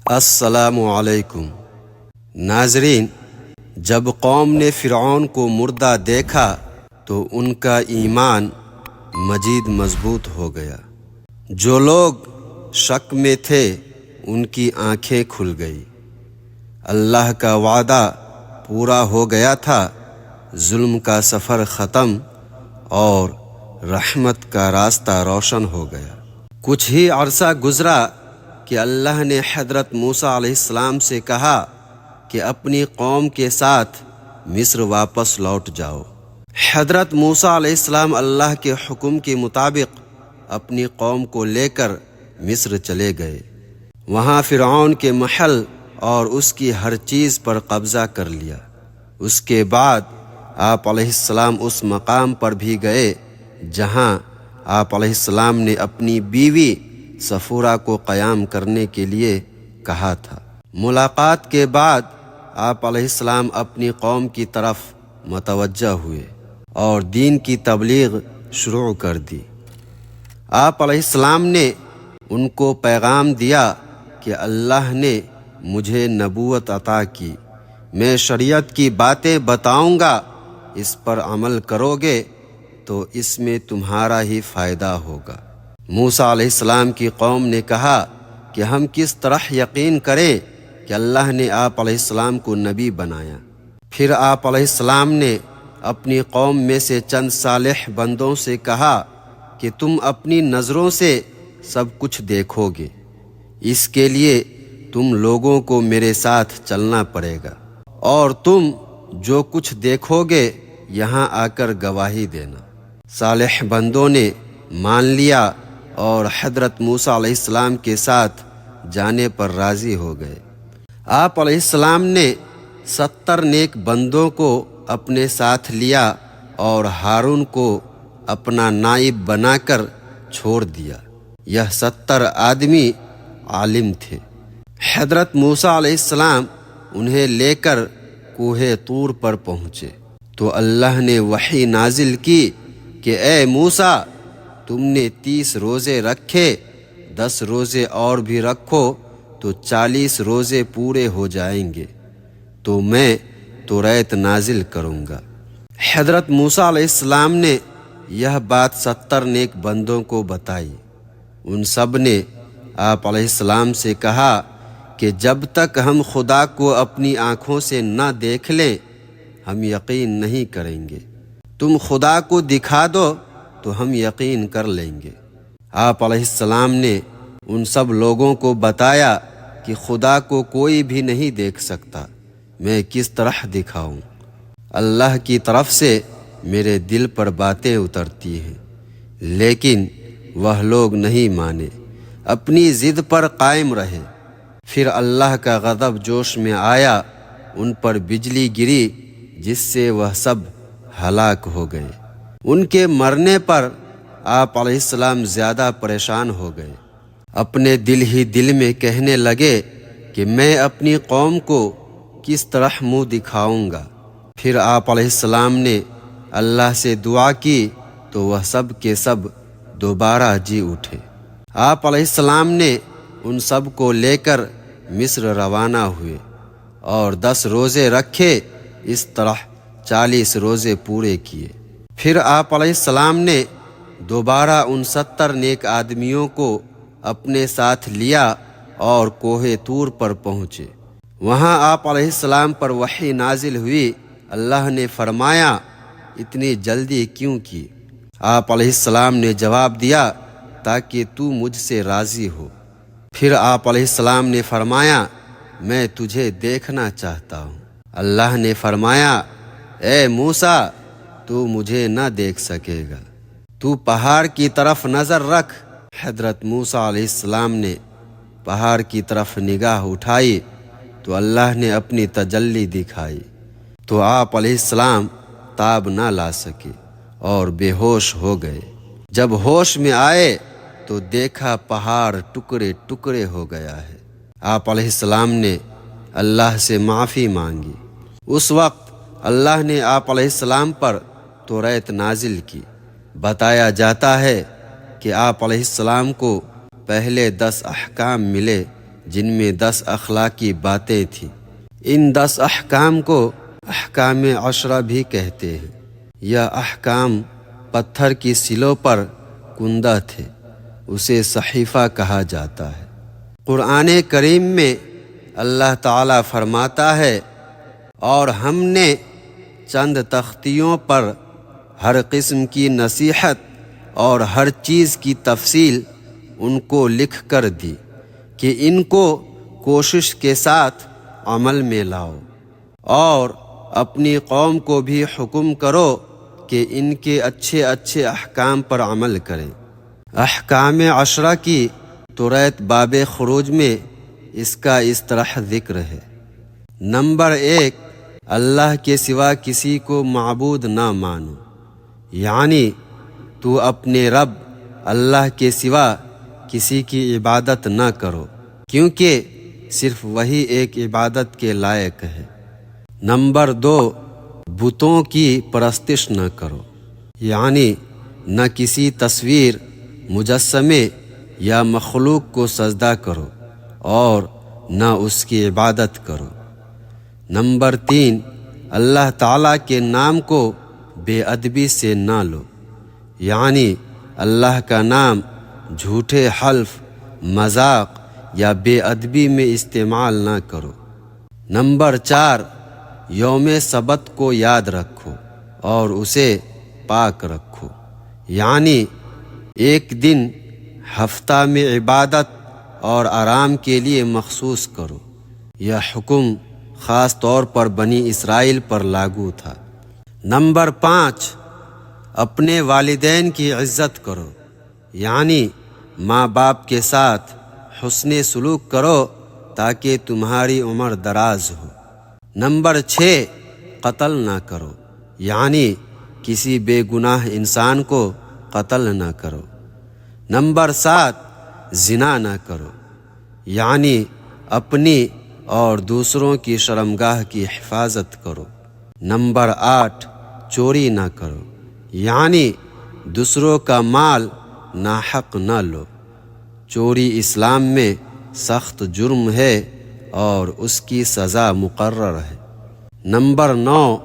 السلام علیکم ناظرین، جب قوم نے فرعون کو مردہ دیکھا تو ان کا ایمان مزید مضبوط ہو گیا۔ جو لوگ شک میں تھے ان کی آنکھیں کھل گئی۔ اللہ کا وعدہ پورا ہو گیا تھا، ظلم کا سفر ختم اور رحمت کا راستہ روشن ہو گیا۔ کچھ ہی عرصہ گزرا کہ اللہ نے حضرت موسیٰ علیہ السلام سے کہا کہ اپنی قوم کے ساتھ مصر واپس لوٹ جاؤ۔ حضرت موسیٰ علیہ السلام اللہ کے حکم کے مطابق اپنی قوم کو لے کر مصر چلے گئے۔ وہاں فرعون کے محل اور اس کی ہر چیز پر قبضہ کر لیا۔ اس کے بعد آپ علیہ السلام اس مقام پر بھی گئے جہاں آپ علیہ السلام نے اپنی بیوی صفورہ کو قیام کرنے کے لیے کہا تھا۔ ملاقات کے بعد آپ علیہ السلام اپنی قوم کی طرف متوجہ ہوئے اور دین کی تبلیغ شروع کر دی۔ آپ علیہ السلام نے ان کو پیغام دیا کہ اللہ نے مجھے نبوت عطا کی، میں شریعت کی باتیں بتاؤں گا، اس پر عمل کرو گے تو اس میں تمہارا ہی فائدہ ہوگا۔ موسیٰ علیہ السلام کی قوم نے کہا کہ ہم کس طرح یقین کریں کہ اللہ نے آپ علیہ السلام کو نبی بنایا؟ پھر آپ علیہ السلام نے اپنی قوم میں سے چند صالح بندوں سے کہا کہ تم اپنی نظروں سے سب کچھ دیکھو گے، اس کے لیے تم لوگوں کو میرے ساتھ چلنا پڑے گا، اور تم جو کچھ دیکھو گے یہاں آ کر گواہی دینا۔ صالح بندوں نے مان لیا اور حضرت موسیٰ علیہ السلام کے ساتھ جانے پر راضی ہو گئے۔ آپ علیہ السلام نے 70 نیک بندوں کو اپنے ساتھ لیا اور ہارون کو اپنا نائب بنا کر چھوڑ دیا۔ یہ 70 آدمی عالم تھے۔ حضرت موسیٰ علیہ السلام انہیں لے کر کوہ طور پر پہنچے تو اللہ نے وحی نازل کی کہ اے موسیٰ، تم نے 30 روزے رکھے، 10 روزے اور بھی رکھو تو 40 روزے پورے ہو جائیں گے، تو میں توریت نازل کروں گا۔ حضرت موسیٰ علیہ السلام نے یہ بات 70 نیک بندوں کو بتائی۔ ان سب نے آپ علیہ السلام سے کہا کہ جب تک ہم خدا کو اپنی آنکھوں سے نہ دیکھ لیں ہم یقین نہیں کریں گے۔ تم خدا کو دکھا دو تو ہم یقین کر لیں گے۔ آپ علیہ السلام نے ان سب لوگوں کو بتایا کہ خدا کو کوئی بھی نہیں دیکھ سکتا، میں کس طرح دکھاؤں؟ اللہ کی طرف سے میرے دل پر باتیں اترتی ہیں، لیکن وہ لوگ نہیں مانے، اپنی ضد پر قائم رہے۔ پھر اللہ کا غضب جوش میں آیا، ان پر بجلی گری جس سے وہ سب ہلاک ہو گئے۔ ان کے مرنے پر آپ علیہ السلام زیادہ پریشان ہو گئے، اپنے دل ہی دل میں کہنے لگے کہ میں اپنی قوم کو کس طرح منہ دکھاؤں گا۔ پھر آپ علیہ السلام نے اللہ سے دعا کی تو وہ سب کے سب دوبارہ جی اٹھے۔ آپ علیہ السلام نے ان سب کو لے کر مصر روانہ ہوئے اور 10 روزے رکھے، اس طرح 40 روزے پورے کیے۔ پھر آپ علیہ السلام نے دوبارہ ان 70 نیک آدمیوں کو اپنے ساتھ لیا اور کوہ طور پر پہنچے۔ وہاں آپ علیہ السلام پر وحی نازل ہوئی۔ اللہ نے فرمایا اتنی جلدی کیوں کی؟ آپ علیہ السلام نے جواب دیا تاکہ تو مجھ سے راضی ہو۔ پھر آپ علیہ السلام نے فرمایا میں تجھے دیکھنا چاہتا ہوں۔ اللہ نے فرمایا اے موسیٰ، تو مجھے نہ دیکھ سکے گا، تو پہاڑ کی طرف نظر رکھ۔ حضرت موسیٰ علیہ السلام نے پہاڑ کی طرف نگاہ اٹھائی تو اللہ نے اپنی تجلی دکھائی، تو آپ علیہ السلام تاب نہ لا سکے اور بے ہوش ہو گئے۔ جب ہوش میں آئے تو دیکھا پہاڑ ٹکڑے ٹکڑے ہو گیا ہے۔ آپ علیہ السلام نے اللہ سے معافی مانگی۔ اس وقت اللہ نے آپ علیہ السلام پر توریت نازل کی۔ بتایا جاتا ہے کہ آپ علیہ السلام کو پہلے 10 احکام ملے جن میں 10 اخلاقی باتیں تھیں۔ ان 10 احکام کو احکام عشرہ بھی کہتے ہیں۔ یہ احکام پتھر کی سلوں پر کندہ تھے، اسے صحیفہ کہا جاتا ہے۔ قرآن کریم میں اللہ تعالیٰ فرماتا ہے، اور ہم نے چند تختیوں پر ہر قسم کی نصیحت اور ہر چیز کی تفصیل ان کو لکھ کر دی کہ ان کو کوشش کے ساتھ عمل میں لاؤ، اور اپنی قوم کو بھی حکم کرو کہ ان کے اچھے اچھے احکام پر عمل کریں۔ احکام عشرہ کی توریت باب خروج میں اس کا اس طرح ذکر ہے۔ نمبر 1، اللہ کے سوا کسی کو معبود نہ مانو، یعنی تو اپنے رب اللہ کے سوا کسی کی عبادت نہ کرو، کیونکہ صرف وہی ایک عبادت کے لائق ہے۔ نمبر 2، بتوں کی پرستش نہ کرو، یعنی نہ کسی تصویر، مجسمے یا مخلوق کو سجدہ کرو اور نہ اس کی عبادت کرو۔ نمبر 3، اللہ تعالیٰ کے نام کو بے ادبی سے نہ لو، یعنی اللہ کا نام جھوٹے حلف، مذاق یا بے ادبی میں استعمال نہ کرو۔ نمبر 4، یوم سبت کو یاد رکھو اور اسے پاک رکھو، یعنی ایک دن ہفتہ میں عبادت اور آرام کے لیے مخصوص کرو۔ یہ حکم خاص طور پر بنی اسرائیل پر لاگو تھا۔ نمبر 5، اپنے والدین کی عزت کرو، یعنی ماں باپ کے ساتھ حسن سلوک کرو تاکہ تمہاری عمر دراز ہو۔ نمبر 6، قتل نہ کرو، یعنی کسی بے گناہ انسان کو قتل نہ کرو۔ نمبر 7، زنا نہ کرو، یعنی اپنی اور دوسروں کی شرمگاہ کی حفاظت کرو۔ نمبر 8، چوری نہ کرو، یعنی دوسروں کا مال ناحق نہ لو۔ چوری اسلام میں سخت جرم ہے اور اس کی سزا مقرر ہے۔ نمبر 9،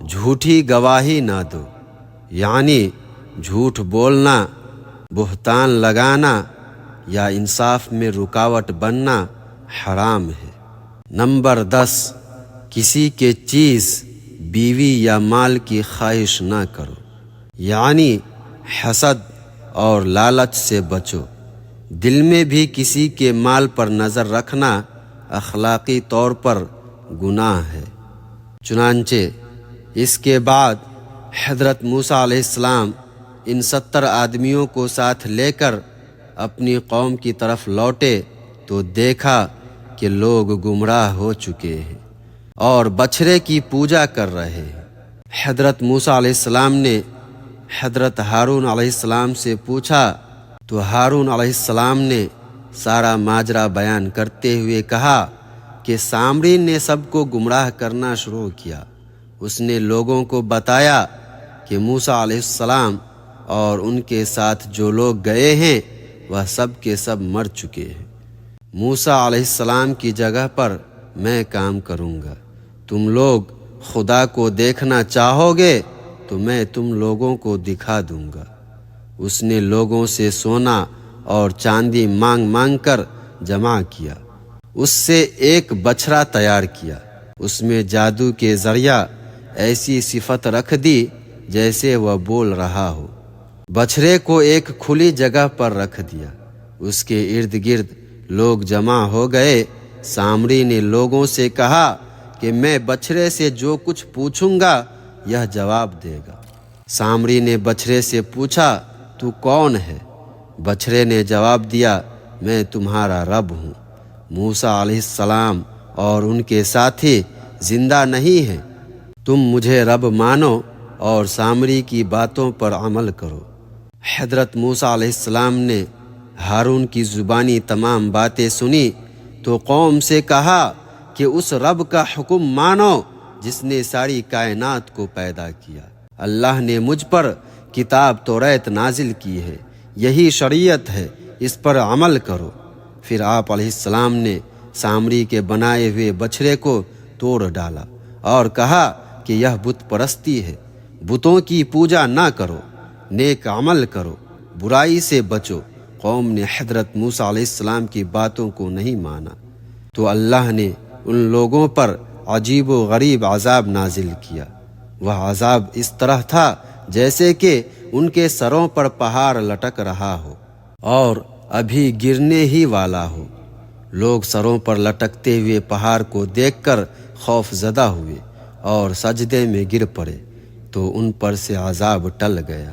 جھوٹی گواہی نہ دو، یعنی جھوٹ بولنا، بہتان لگانا یا انصاف میں رکاوٹ بننا حرام ہے۔ نمبر 10، کسی کے چیز، بیوی یا مال کی خواہش نہ کرو، یعنی حسد اور لالچ سے بچو۔ دل میں بھی کسی کے مال پر نظر رکھنا اخلاقی طور پر گناہ ہے۔ چنانچہ اس کے بعد حضرت موسیٰ علیہ السلام ان 70 آدمیوں کو ساتھ لے کر اپنی قوم کی طرف لوٹے تو دیکھا کہ لوگ گمراہ ہو چکے ہیں اور بچھڑے کی پوجا کر رہے ہیں۔ حضرت موسیٰ علیہ السلام نے حضرت ہارون علیہ السلام سے پوچھا تو ہارون علیہ السلام نے سارا ماجرا بیان کرتے ہوئے کہا کہ سامری نے سب کو گمراہ کرنا شروع کیا۔ اس نے لوگوں کو بتایا کہ موسیٰ علیہ السلام اور ان کے ساتھ جو لوگ گئے ہیں وہ سب کے سب مر چکے ہیں۔ موسیٰ علیہ السلام کی جگہ پر میں کام کروں گا۔ تم لوگ خدا کو دیکھنا چاہو گے تو میں تم لوگوں کو دکھا دوں گا۔ اس نے لوگوں سے سونا اور چاندی مانگ مانگ کر جمع کیا۔ اس سے ایک بچھڑا تیار کیا، اس میں جادو کے ذریعہ ایسی صفت رکھ دی جیسے وہ بول رہا ہو۔ بچھڑے کو ایک کھلی جگہ پر رکھ دیا، اس کے ارد گرد لوگ جمع ہو گئے۔ سامری نے لوگوں سے کہا کہ میں بچھڑے سے جو کچھ پوچھوں گا یہ جواب دے گا۔ سامری نے بچھڑے سے پوچھا تو کون ہے؟ بچھڑے نے جواب دیا میں تمہارا رب ہوں۔ موسیٰ علیہ السلام اور ان کے ساتھی زندہ نہیں ہیں، تم مجھے رب مانو اور سامری کی باتوں پر عمل کرو۔ حضرت موسیٰ علیہ السلام نے ہارون کی زبانی تمام باتیں سنی تو قوم سے کہا کہ اس رب کا حکم مانو جس نے ساری کائنات کو پیدا کیا۔ اللہ نے مجھ پر کتاب توریت نازل کی ہے، یہی شریعت ہے، اس پر عمل کرو۔ پھر آپ علیہ السلام نے سامری کے بنائے ہوئے بچھڑے کو توڑ ڈالا اور کہا کہ یہ بت پرستی ہے، بتوں کی پوجا نہ کرو، نیک عمل کرو، برائی سے بچو۔ قوم نے حضرت موسیٰ علیہ السلام کی باتوں کو نہیں مانا تو اللہ نے ان لوگوں پر عجیب و غریب عذاب نازل کیا۔ وہ عذاب اس طرح تھا جیسے کہ ان کے سروں پر پہاڑ لٹک رہا ہو اور ابھی گرنے ہی والا ہو۔ لوگ سروں پر لٹکتے ہوئے پہاڑ کو دیکھ کر خوف زدہ ہوئے اور سجدے میں گر پڑے تو ان پر سے عذاب ٹل گیا۔